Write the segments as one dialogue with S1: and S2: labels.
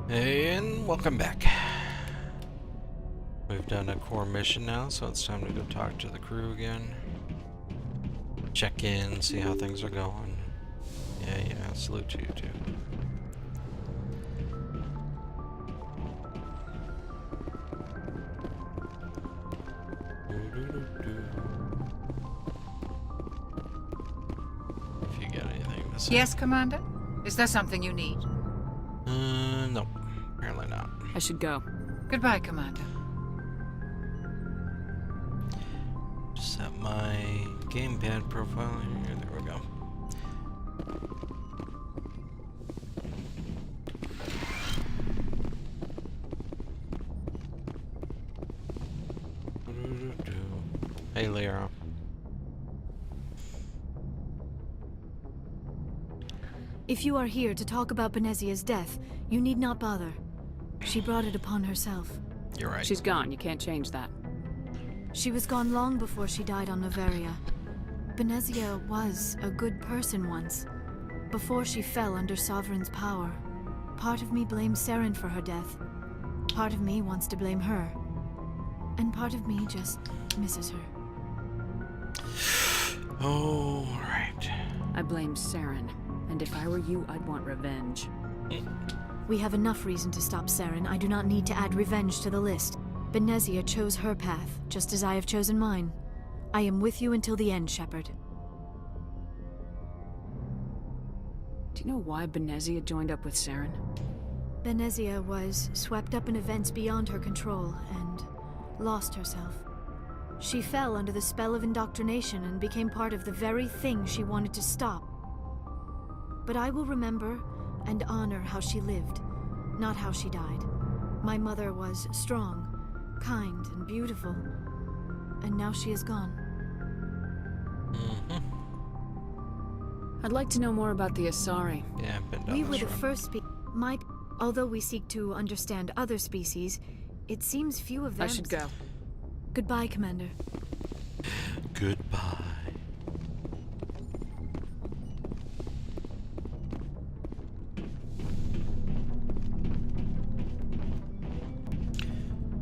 S1: And welcome back. We've done a core mission now, so it's time to go talk to the crew again. Check in, see how things are going. Yeah, salute to you too. If you got anything to say.
S2: Yes, Commander? Is there something you need?
S1: No. Apparently not.
S3: I should go.
S2: Goodbye, Commander.
S1: Just set my gamepad profile here. There we go. Hey, Lyra.
S4: If you are here to talk about Benezia's death, you need not bother. She brought it upon herself.
S1: You're right.
S3: She's gone. You can't change that.
S4: She was gone long before she died on Noveria. Benezia was a good person once, before she fell under Sovereign's power. Part of me blames Saren for her death. Part of me wants to blame her. And part of me just misses her.
S1: Oh, right.
S3: I blame Saren. And if I were you, I'd want revenge.
S4: We have enough reason to stop Saren. I do not need to add revenge to the list. Benezia chose her path, just as I have chosen mine. I am with you until the end, Shepard.
S3: Do you know why Benezia joined up with Saren?
S4: Benezia was swept up in events beyond her control and lost herself. She fell under the spell of indoctrination and became part of the very thing she wanted to stop. But I will remember and honor how she lived, not how she died. My mother was strong, kind, and beautiful, and now she is gone.
S3: I'd like to know more about the Asari.
S1: Yeah, I've been down
S4: We
S1: this
S4: were the
S1: road.
S4: first although we seek to understand other species, it seems few of them...
S3: I should go.
S4: Goodbye, Commander.
S1: Goodbye.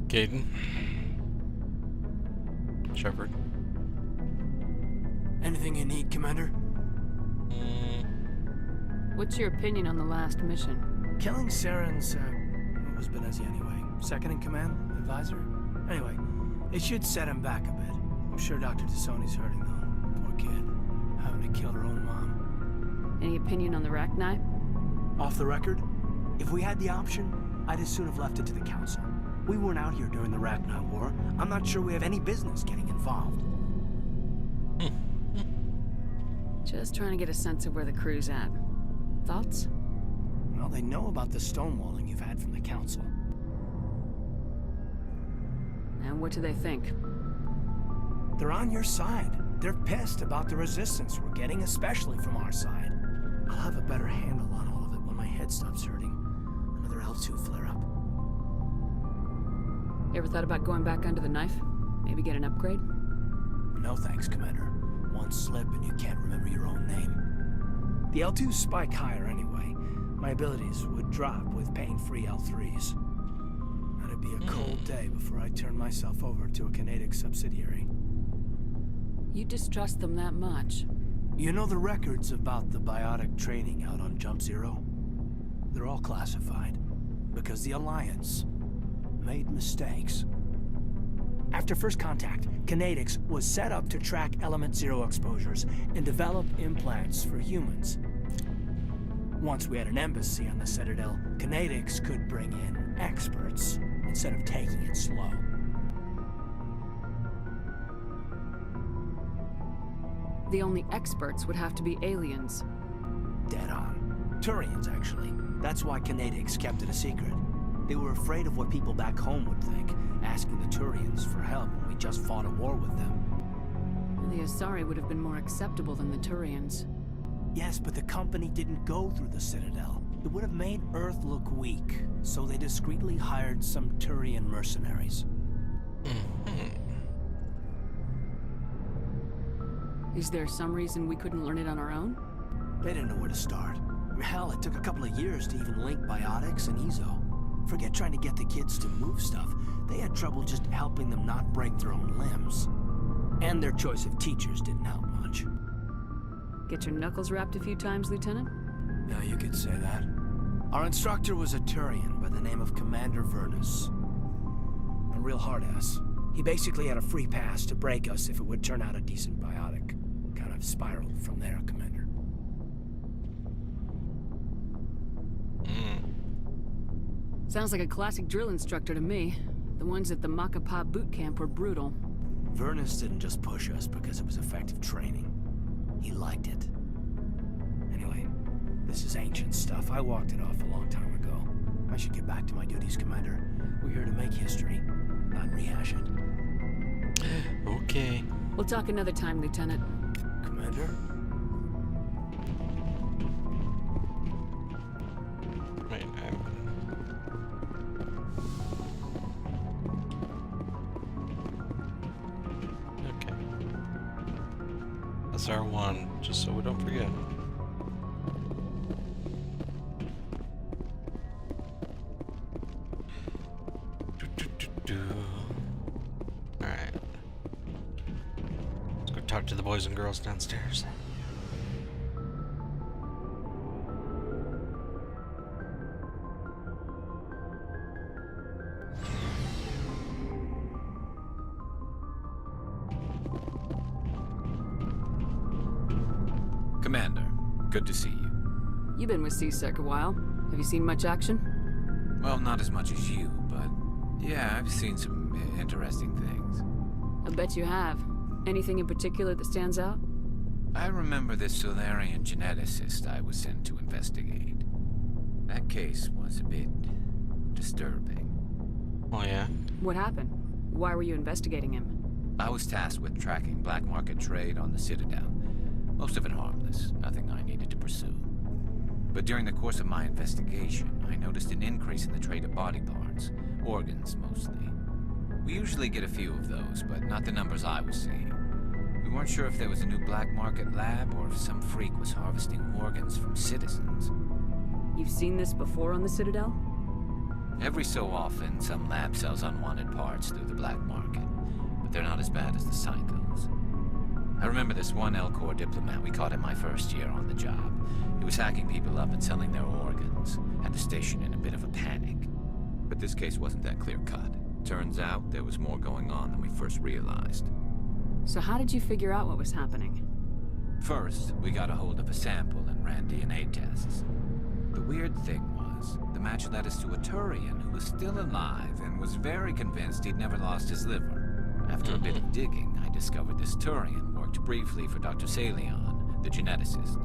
S1: Caden. Shepard.
S5: Anything you need, Commander?
S3: What's your opinion on the last mission?
S5: Killing Saren's, what was Benezia anyway? Second in command? Advisor? Anyway, it should set him back a bit. I'm sure Dr. Tassoni's hurting, though. Poor kid. Having to kill her own mom.
S3: Any opinion on the Rachni?
S5: Off the record, if we had the option, I'd as soon have left it to the Council. We weren't out here during the Rachni War. I'm not sure we have any business getting involved.
S3: Just trying to get a sense of where the crew's at. Thoughts?
S5: Well, they know about the stonewalling you've had from the Council.
S3: And what do they think?
S5: They're on your side. They're pissed about the resistance we're getting, especially from our side. I'll have a better handle on all of it when my head stops hurting. Another L2 flare-up.
S3: You ever thought about going back under the knife? Maybe get an upgrade?
S5: No thanks, Commander. One slip and you can't remember your own name. The L2s spike higher anyway. My abilities would drop with pain-free L3s. That'd be a cold day before I turn myself over to a Canadic subsidiary.
S3: You distrust them that much?
S5: You know the records about the biotic training out on Jump Zero? They're all classified, because the Alliance made mistakes. After first contact, Canadics was set up to track Element Zero exposures and develop implants for humans. Once we had an embassy on the Citadel, Canadics could bring in experts instead of taking it slow.
S3: The only experts would have to be aliens.
S5: Dead on. Turians, actually. That's why Canadics kept it a secret. They were afraid of what people back home would think, asking the Turians for help when we just fought a war with them.
S3: And the Asari would have been more acceptable than the Turians.
S5: Yes, but the company didn't go through the Citadel. It would have made Earth look weak, so they discreetly hired some Turian mercenaries.
S3: Is there some reason we couldn't learn it on our own?
S5: They didn't know where to start. Hell, it took a couple of years to even link biotics and Ezo. Forget trying to get the kids to move stuff. They had trouble just helping them not break their own limbs. And their choice of teachers didn't help much.
S3: Get your knuckles rapped a few times, Lieutenant?
S5: Yeah, you could say that. Our instructor was a Turian by the name of Commander Vernus. A real hard-ass. He basically had a free pass to break us if it would turn out a decent biotic. Kind of spiraled from there, Commander.
S3: Sounds like a classic drill instructor to me. The ones at the Macapa boot camp were brutal.
S5: Vernus didn't just push us because it was effective training. He liked it. Anyway, this is ancient stuff. I walked it off a long time ago. I should get back to my duties, Commander. We're here to make history, not rehash it.
S1: Okay.
S3: We'll talk another time, Lieutenant.
S5: Commander?
S1: Wait, okay. That's R1, just so we don't forget. Alright. Let's go talk to the boys and girls downstairs.
S6: Commander, good to see you.
S3: You've been with CSEC a while. Have you seen much action?
S6: Well, not as much as you, but yeah, I've seen some interesting things.
S3: I bet you have. Anything in particular that stands out?
S6: I remember this Solarian geneticist I was sent to investigate. That case was a bit disturbing.
S1: Oh yeah?
S3: What happened? Why were you investigating him?
S6: I was tasked with tracking black market trade on the Citadel. Most of it harmless, nothing I needed to pursue. But during the course of my investigation, I noticed an increase in the trade of body parts, organs mostly. We usually get a few of those, but not the numbers I was seeing. We weren't sure if there was a new black market lab or if some freak was harvesting organs from citizens.
S3: You've seen this before on the Citadel?
S6: Every so often, some lab sells unwanted parts through the black market, but they're not as bad as the psychos. I remember this one L-Corps diplomat we caught in my first year on the job. He was hacking people up and selling their organs. Had the station in a bit of a panic. But this case wasn't that clear-cut. Turns out there was more going on than we first realized.
S3: So how did you figure out what was happening?
S6: First, we got a hold of a sample and ran DNA tests. The weird thing was, the match led us to a Turian who was still alive and was very convinced he'd never lost his liver. After a bit of digging, I discovered this Turian worked briefly for Dr. Salion, the geneticist.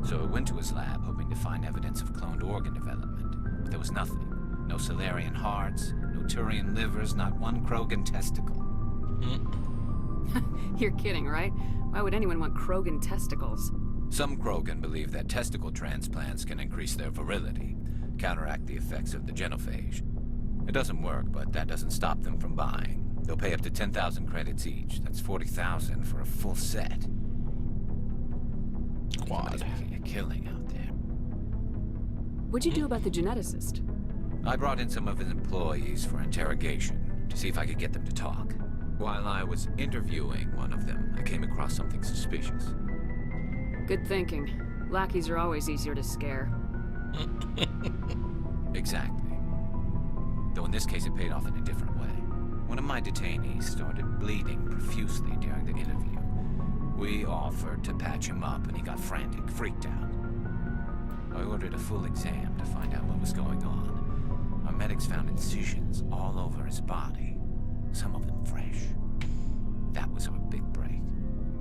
S6: So I went to his lab hoping to find evidence of cloned organ development, but there was nothing. No Solarian hearts, no Turian livers, not one Krogan testicle.
S3: You're kidding, right? Why would anyone want Krogan testicles?
S6: Some Krogan believe that testicle transplants can increase their virility, counteract the effects of the genophage. It doesn't work, but that doesn't stop them from buying. They'll pay up to 10,000 credits each. That's 40,000 for a full set.
S1: Quad.
S6: Somebody's making a killing out there.
S3: What'd you do about the geneticist?
S6: I brought in some of his employees for interrogation to see if I could get them to talk. While I was interviewing one of them, I came across something suspicious.
S3: Good thinking. Lackeys are always easier to scare.
S6: Exactly. Though in this case it paid off in a different way. One of my detainees started bleeding profusely during the interview. We offered to patch him up and he got frantic, freaked out. I ordered a full exam to find out what was going on. Our medics found incisions all over his body, some of them fresh. That was our big break.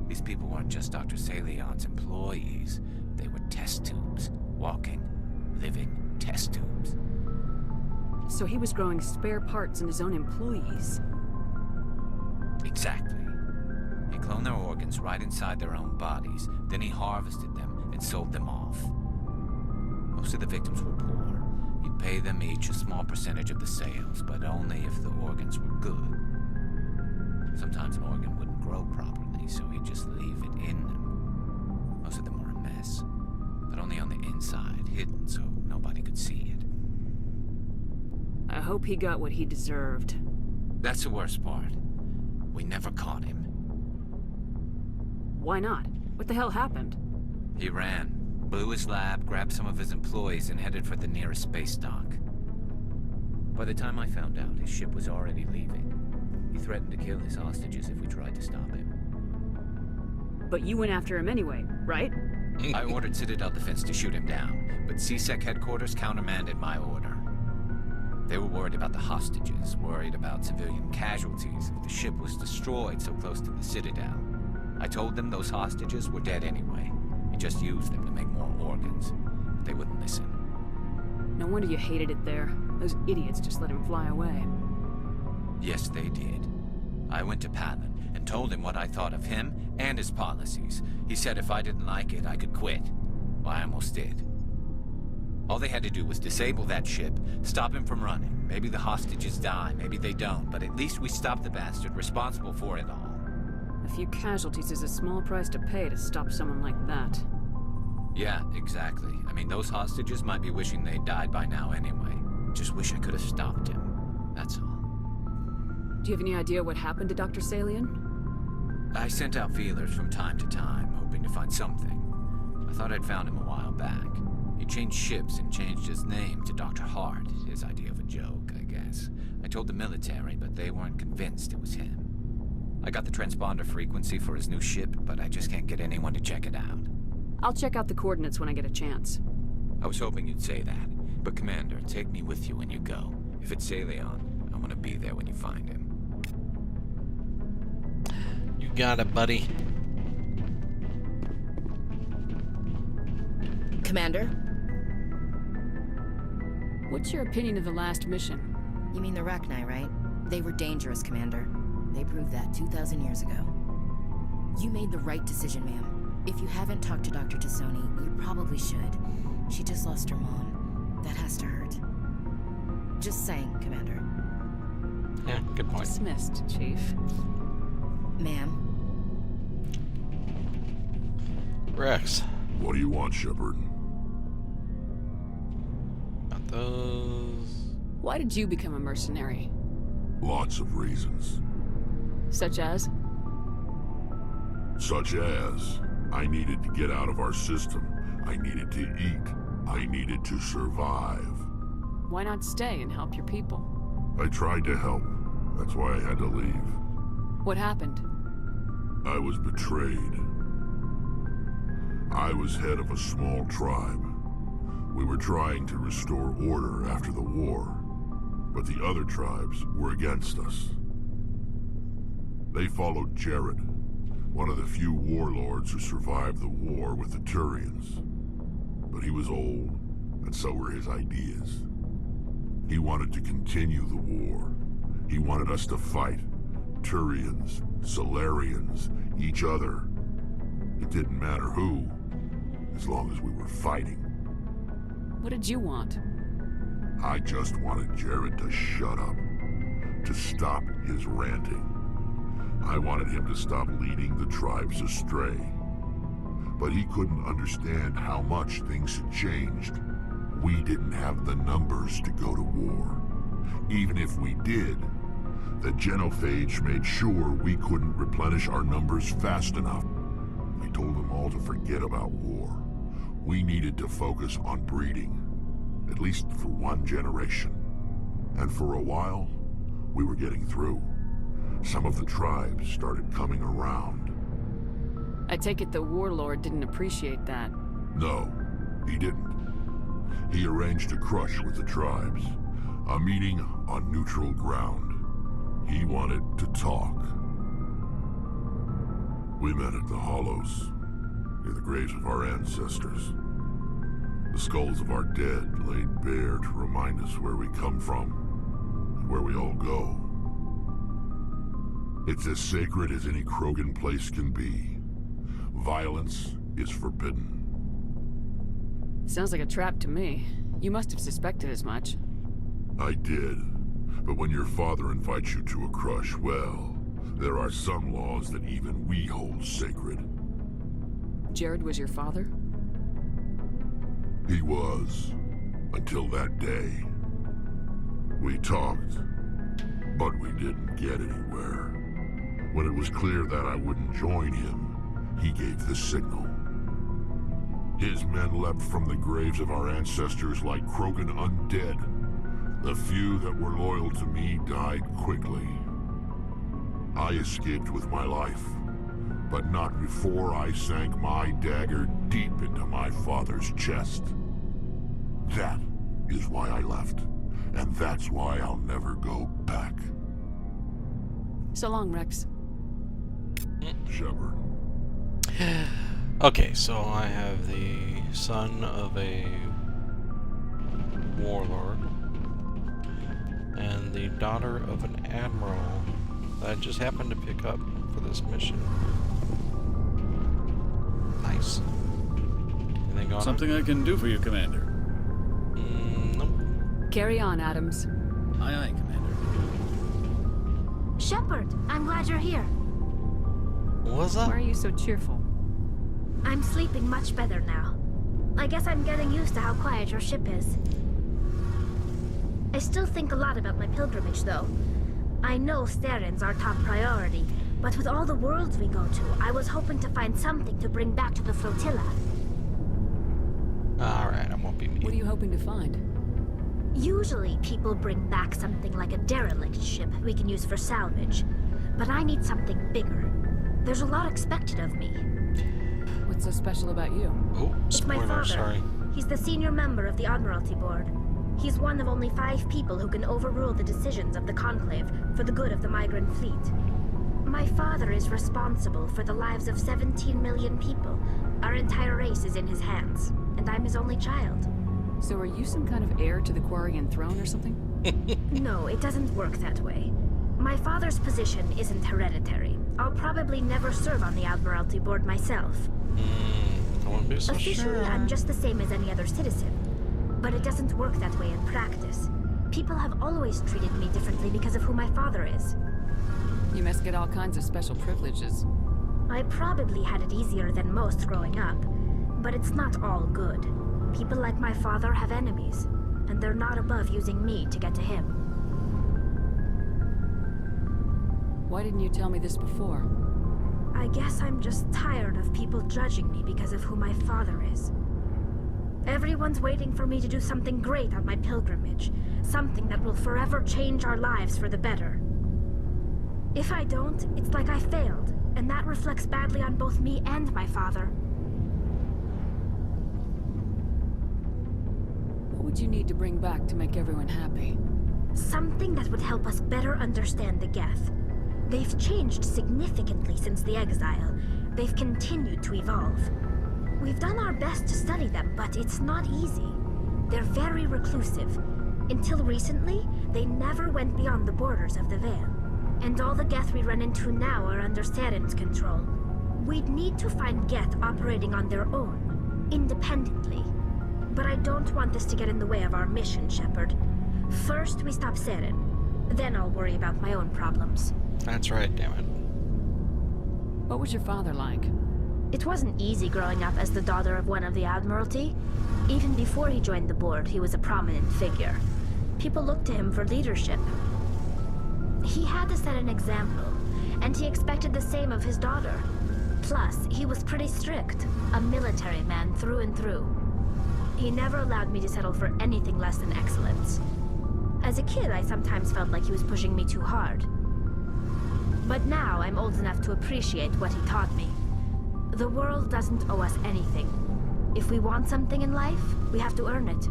S6: These people weren't just Dr. Salion's employees. They were test tubes. Walking, living test tubes.
S3: So he was growing spare parts in his own employees.
S6: Exactly. He cloned their organs right inside their own bodies. Then he harvested them and sold them off. Most of the victims were poor. He'd pay them each a small percentage of the sales, but only if the organs were good. Sometimes an organ wouldn't grow properly, so he'd just leave it in them. Most of them were a mess, but only on the inside, hidden so nobody could see it.
S3: hope he got what he deserved.
S6: That's the worst part. We never caught him.
S3: Why not? What the hell happened?
S6: He ran, blew his lab, grabbed some of his employees, and headed for the nearest space dock. By the time I found out, his ship was already leaving. He threatened to kill his hostages if we tried to stop him.
S3: But you went after him anyway, right?
S6: I ordered Citadel Defense to shoot him down, but CSEC headquarters countermanded my order. They were worried about the hostages, worried about civilian casualties if the ship was destroyed so close to the Citadel. I told them those hostages were dead anyway. We just used them to make more organs. But they wouldn't listen.
S3: No wonder you hated it there. Those idiots just let him fly away.
S6: Yes, they did. I went to Palin and told him what I thought of him and his policies. He said if I didn't like it, I could quit. Well, I almost did. All they had to do was disable that ship, stop him from running. Maybe the hostages die, maybe they don't, but at least we stopped the bastard responsible for it all.
S3: A few casualties is a small price to pay to stop someone like that.
S6: Yeah, exactly. I mean, those hostages might be wishing they'd died by now anyway. Just wish I could have stopped him. That's all.
S3: Do you have any idea what happened to Dr. Salian?
S6: I sent out feelers from time to time, hoping to find something. I thought I'd found him a while back. He changed ships and changed his name to Dr. Hart, his idea of a joke, I guess. I told the military, but they weren't convinced it was him. I got the transponder frequency for his new ship, but I just can't get anyone to check it out.
S3: I'll check out the coordinates when I get a chance.
S6: I was hoping you'd say that. But Commander, take me with you when you go. If it's Salion, I want to be there when you find him.
S1: You got it, buddy.
S7: Commander?
S3: What's your opinion of the last mission?
S7: You mean the Rachni, right? They were dangerous, Commander. They proved that 2,000 years ago. You made the right decision, ma'am. If you haven't talked to Dr. Tassoni, you probably should. She just lost her mom. That has to hurt. Just saying, Commander.
S1: Yeah, good point.
S3: Dismissed, Chief.
S7: Ma'am?
S1: Rex.
S8: What do you want, Shepard?
S1: Got those.
S3: Why did you become a mercenary?
S8: Lots of reasons.
S3: Such as?
S8: Such as, I needed to get out of our system. I needed to eat. I needed to survive.
S3: Why not stay and help your people?
S8: I tried to help. That's why I had to leave.
S3: What happened?
S8: I was betrayed. I was head of a small tribe. We were trying to restore order after the war, but the other tribes were against us. They followed Jared, one of the few warlords who survived the war with the Turians. But he was old, and so were his ideas. He wanted to continue the war. He wanted us to fight. Turians, Solarians, each other. It didn't matter who, as long as we were fighting.
S3: What did you want?
S8: I just wanted Jared to shut up, to stop his ranting. I wanted him to stop leading the tribes astray. But he couldn't understand how much things had changed. We didn't have the numbers to go to war. Even if we did, the genophage made sure we couldn't replenish our numbers fast enough. I told them all to forget about war. We needed to focus on breeding, at least for one generation. And for a while, we were getting through. Some of the tribes started coming around.
S3: I take it the warlord didn't appreciate that.
S8: No, he didn't. He arranged a crush with the tribes, a meeting on neutral ground. He wanted to talk. We met at the Hollows, near the graves of our ancestors. The skulls of our dead laid bare to remind us where we come from and where we all go. It's as sacred as any Krogan place can be. Violence is forbidden.
S3: Sounds like a trap to me. You must have suspected as much.
S8: I did. But when your father invites you to a crush, well, there are some laws that even we hold sacred.
S3: Jared was your father?
S8: He was, until that day. We talked, but we didn't get anywhere. When it was clear that I wouldn't join him, he gave the signal. His men leapt from the graves of our ancestors like Krogan undead. The few that were loyal to me died quickly. I escaped with my life, but not before I sank my dagger deep into my father's chest. That is why I left, and that's why I'll never go back.
S3: So long, Rex.
S8: Shepard.
S1: Okay, so I have the son of a warlord and the daughter of an admiral that I just happened to pick up for this mission. Nice. Anything going
S9: Something I can do for you, Commander.
S1: Nope.
S3: Carry on, Adams.
S9: Aye, aye, Commander.
S4: Shepard, I'm glad you're here.
S1: What's up?
S3: Why are you so cheerful?
S4: I'm sleeping much better now. I guess I'm getting used to how quiet your ship is. I still think a lot about my pilgrimage, though. I know Starin's our top priority, but with all the worlds we go to, I was hoping to find something to bring back to the flotilla.
S1: Alright, I won't be mean.
S3: What are you hoping to find?
S4: Usually, people bring back something like a derelict ship we can use for salvage. But I need something bigger. There's a lot expected of me.
S3: What's so special about you?
S1: Oh,
S4: It's my
S1: spoiler,
S4: father.
S1: sorry.
S4: He's the senior member of the Admiralty Board. He's one of only 5 people who can overrule the decisions of the Conclave for the good of the migrant fleet. My father is responsible for the lives of 17 million people. Our entire race is in his hands, and I'm his only child.
S3: So are you some kind of heir to the Quarian throne or something?
S4: No, it doesn't work that way. My father's position isn't hereditary. I'll probably never serve on the Admiralty Board myself.
S1: I wouldn't be so
S4: Officially,
S1: sure.
S4: I'm just the same as any other citizen. But it doesn't work that way in practice. People have always treated me differently because of who my father is.
S3: You must get all kinds of special privileges.
S4: I probably had it easier than most growing up, but it's not all good. People like my father have enemies, and they're not above using me to get to him.
S3: Why didn't you tell me this before?
S4: I guess I'm just tired of people judging me because of who my father is. Everyone's waiting for me to do something great on my pilgrimage, something that will forever change our lives for the better. If I don't, it's like I failed, and that reflects badly on both me and my father.
S3: What would you need to bring back to make everyone happy?
S4: Something that would help us better understand the Geth. They've changed significantly since the exile. They've continued to evolve. We've done our best to study them, but it's not easy. They're very reclusive. Until recently, they never went beyond the borders of the Veil. And all the Geth we run into now are under Starin's control. We'd need to find Geth operating on their own, independently. But I don't want this to get in the way of our mission, Shepard. First, we stop Starin. Then I'll worry about my own problems.
S1: That's right, damn it.
S3: What was your father like?
S4: It wasn't easy growing up as the daughter of one of the Admiralty. Even before he joined the board, he was a prominent figure. People looked to him for leadership. He had to set an example, and he expected the same of his daughter. Plus, he was pretty strict, a military man through and through. He never allowed me to settle for anything less than excellence. As a kid, I sometimes felt like he was pushing me too hard. But now I'm old enough to appreciate what he taught me. The world doesn't owe us anything. If we want something in life, we have to earn it.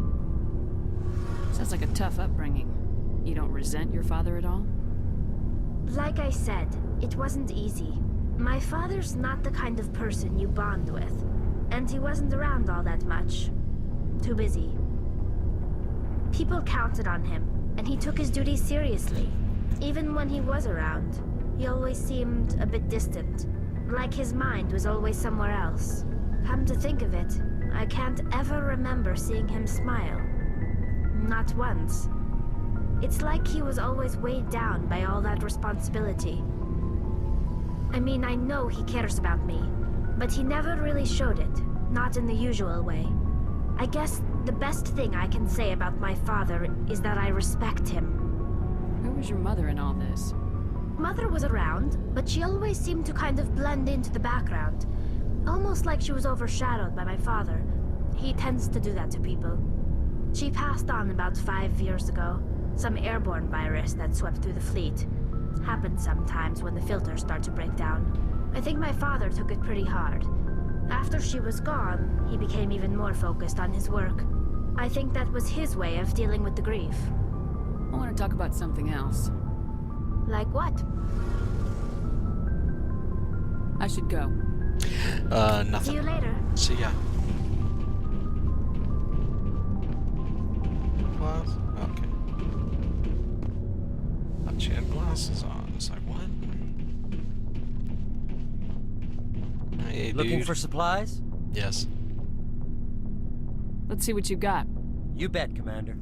S3: Sounds like a tough upbringing. You don't resent your father at all?
S4: Like I said, it wasn't easy. My father's not the kind of person you bond with, and he wasn't around all that much. Too busy. People counted on him, and he took his duties seriously. Even when he was around, he always seemed a bit distant, like his mind was always somewhere else. Come to think of it, I can't ever remember seeing him smile. Not once. It's like he was always weighed down by all that responsibility. I mean, I know he cares about me, but he never really showed it, not in the usual way. I guess the best thing I can say about my father is that I respect him.
S3: Where's your mother in all this?
S10: Mother was around, but she always seemed to kind of blend into the background. Almost like she was overshadowed by my father. He tends to do that to people. She passed on about 5 years ago. Some airborne virus that swept through the fleet. Happens sometimes when the filters start to break down. I think my father took it pretty hard. After she was gone, he became even more focused on his work. I think that was his way of dealing with the grief.
S3: I want to talk about something else.
S10: Like what?
S3: I should go.
S1: Nothing.
S10: See you later.
S1: See ya. Glass? Okay. Thought she had glasses on. It's like, what? Hey,
S11: Looking
S1: dude.
S11: for supplies?
S1: Yes.
S3: Let's see what you got.
S11: You bet, Commander.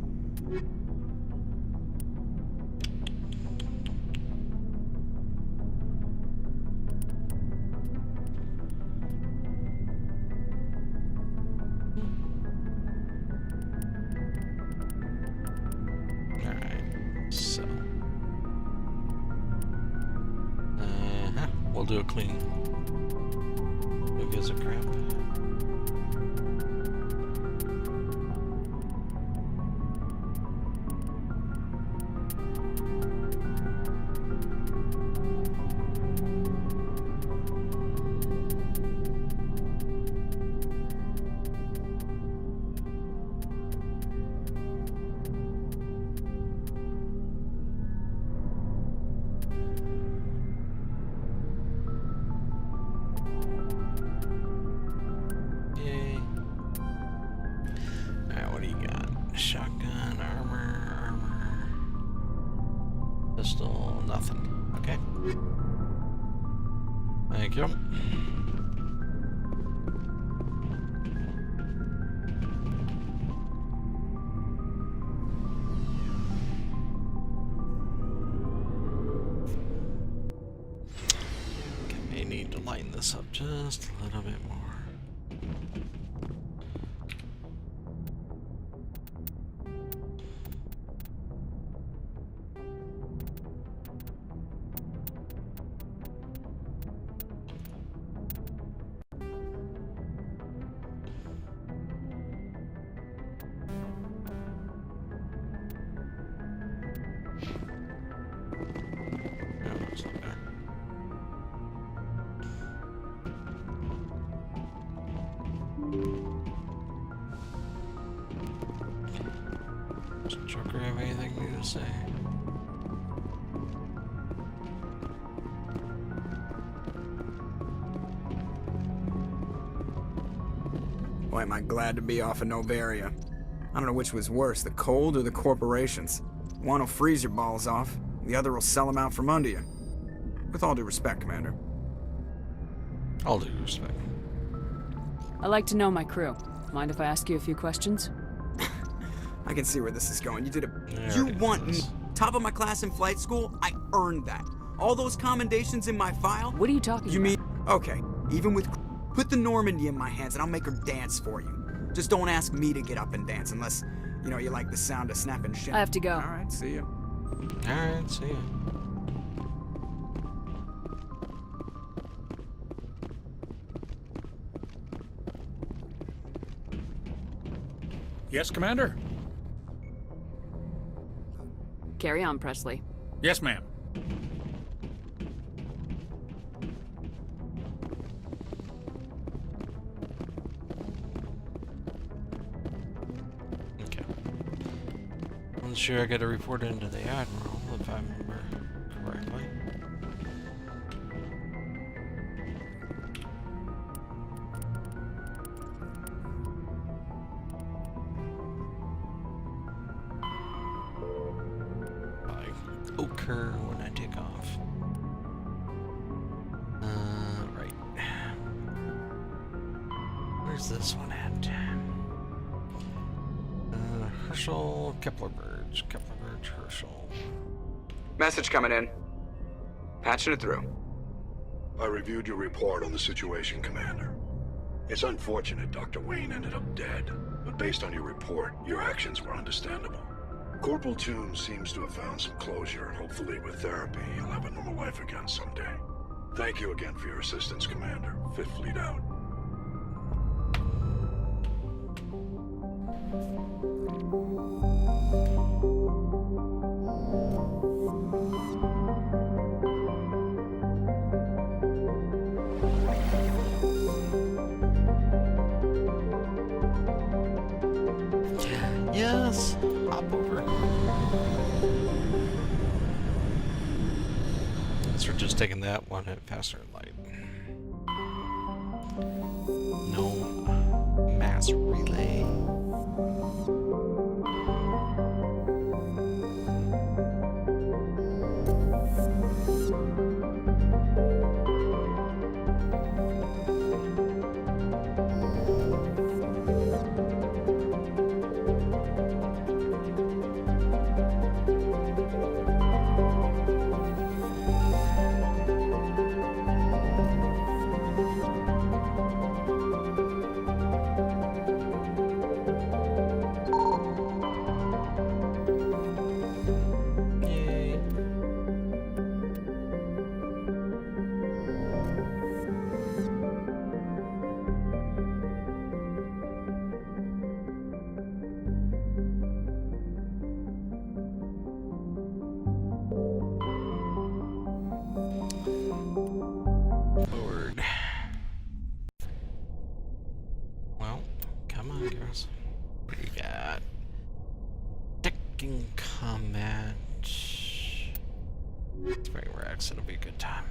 S1: Alright. So. We'll do a clean. Who gives a crap? Shotgun, armor. Pistol, nothing. Okay. Thank you. Okay, may need to lighten this up just a little bit more. Does Joker have anything new to say?
S12: Boy, am I glad to be off of Novaria. I don't know which was worse, the cold or the corporations. One will freeze your balls off, the other will sell them out from under you. With all due respect, Commander.
S1: All due respect.
S3: I like to know my crew. Mind if I ask you a few questions?
S12: I can see where this is going. You did a...
S1: There
S12: You
S1: it
S12: want me...
S1: is.
S12: Top of my class in flight school? I earned that. All those commendations in my file?
S3: What are you talking about?
S12: You mean... Okay, even with... Put the Normandy in my hands and I'll make her dance for you. Just don't ask me to get up and dance unless, you know, you like the sound of snapping shit.
S3: I have to go.
S12: Alright, see ya.
S1: Alright, see ya.
S9: Yes, Commander?
S3: Carry on, Presley.
S9: Yes, ma'am.
S1: Okay. I'm sure I gotta report into the Admiral if I remember correctly. Occur when I take off. Right. Where's this one at? Herschel, Kepler Burge, Herschel.
S12: Message coming in. Patching it through.
S13: I reviewed your report on the situation, Commander. It's unfortunate Dr. Wayne ended up dead, but based on your report, your actions were understandable. Corporal Toon seems to have found some closure, and hopefully with therapy, he'll have a normal life again someday. Thank you again for your assistance, Commander. Fifth Fleet out.
S1: Yes, hop over. So we're just taking that one at faster light. No mass relay. Forward. Well, come on, girls. What do you got? Checking combat. Spring racks, it'll be a good time.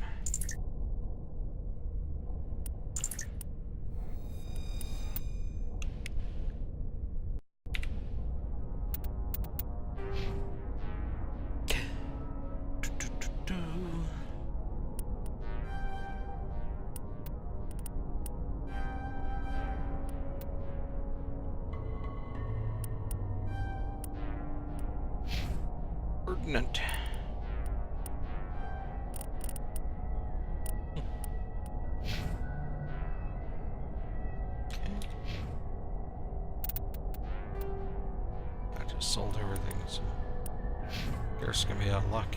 S1: Ordnance. I just sold everything, so Garrett's gonna be out of luck.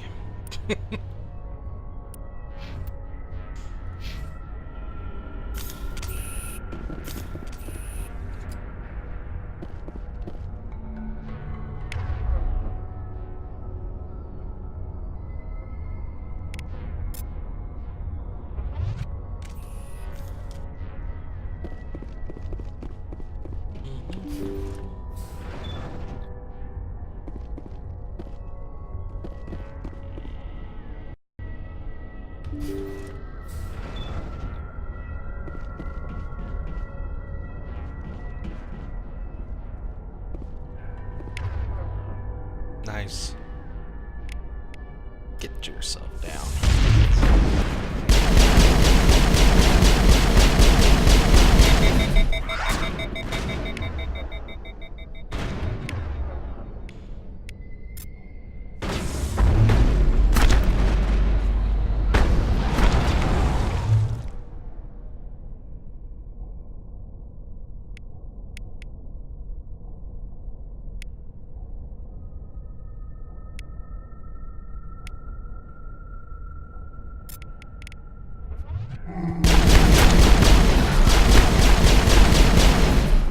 S1: Nice. Get yourself down.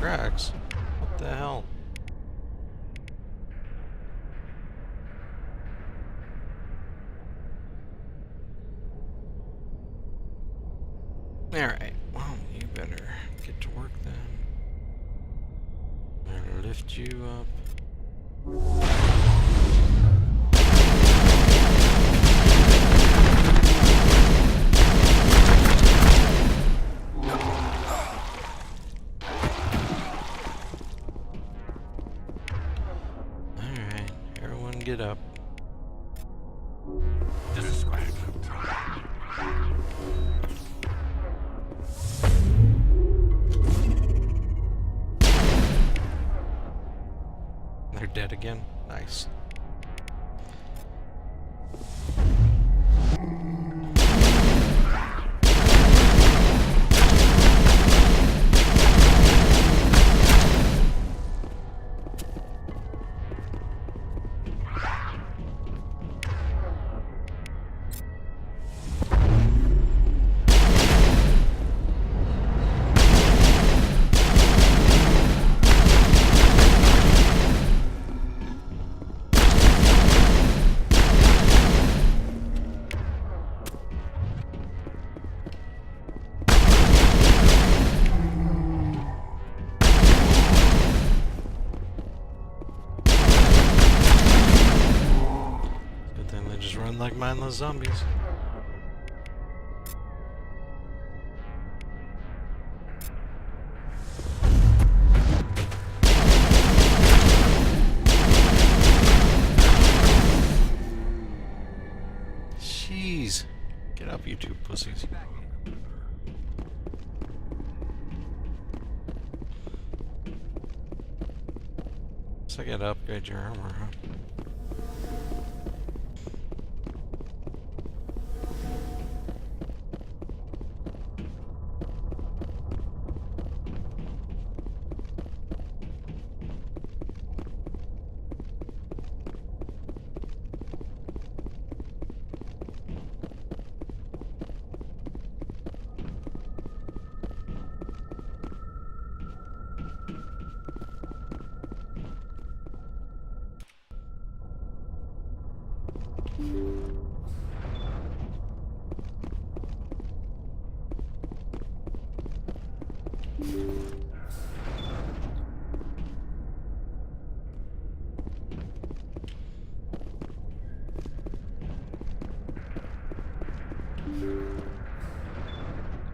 S1: Cracks. What the hell? Alright, well, you better get to work then. Better lift you up. Get up.
S6: Just a scratch.
S1: They're dead again. Nice. run like mindless zombies. Jeez. Get up, you two pussies. So get upgrade your armor, huh?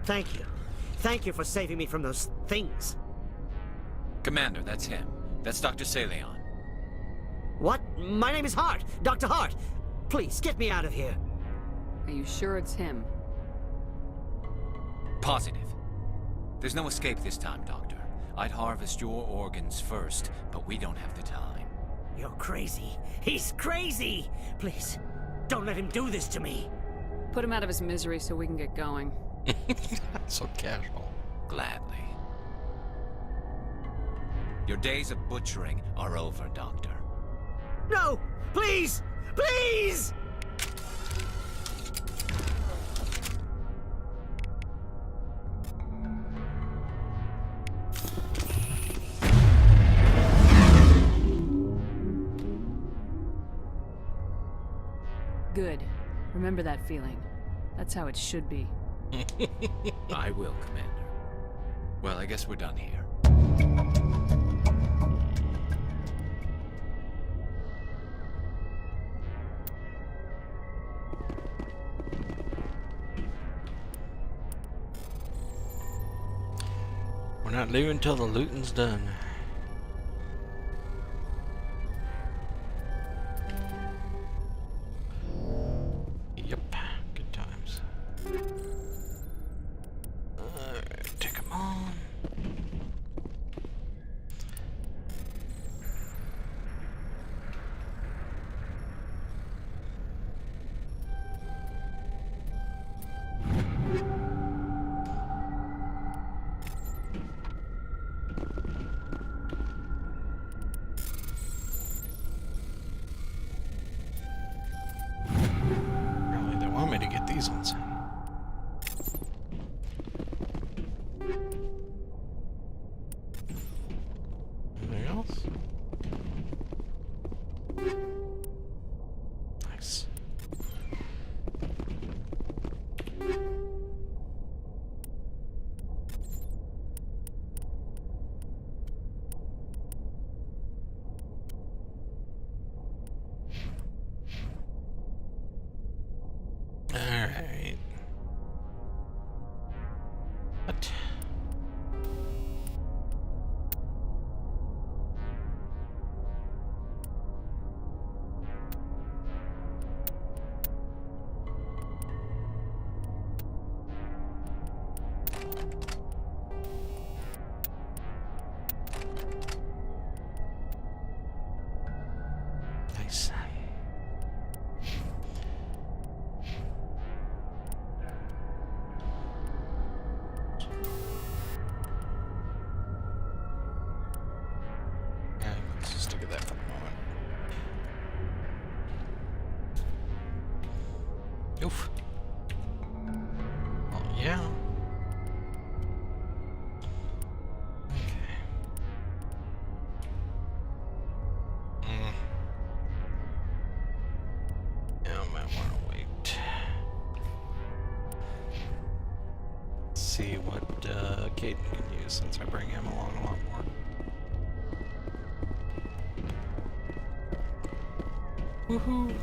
S11: Thank you. Thank you for saving me from those things.
S6: Commander, that's him. That's Dr. Saleon.
S11: What? My name is Hart. Dr. Hart. Please, get me out of here.
S3: Are you sure it's him?
S6: Positive. There's no escape this time, Doctor. I'd harvest your organs first, but we don't have the time.
S11: You're crazy. He's crazy! Please, don't let him do this to me.
S3: Put him out of his misery so we can get going.
S1: So casual.
S6: Gladly. Your days of butchering are over, Doctor.
S11: No! Please! Please!
S3: Good. Remember that feeling. That's how it should be.
S6: I will, Commander. Well, I guess we're done here.
S1: We're not leaving until the looting's done. Yep, good times. Alright, take them on. Apparently they want me to get these ones. Anything else? Nice. Alright. What? Nice. Yeah, let's just look at that for a moment. Oof. Oh, yeah. Okay. Yeah, I might want to wait. See what Caden can use since I bring him along a lot more. Woohoo!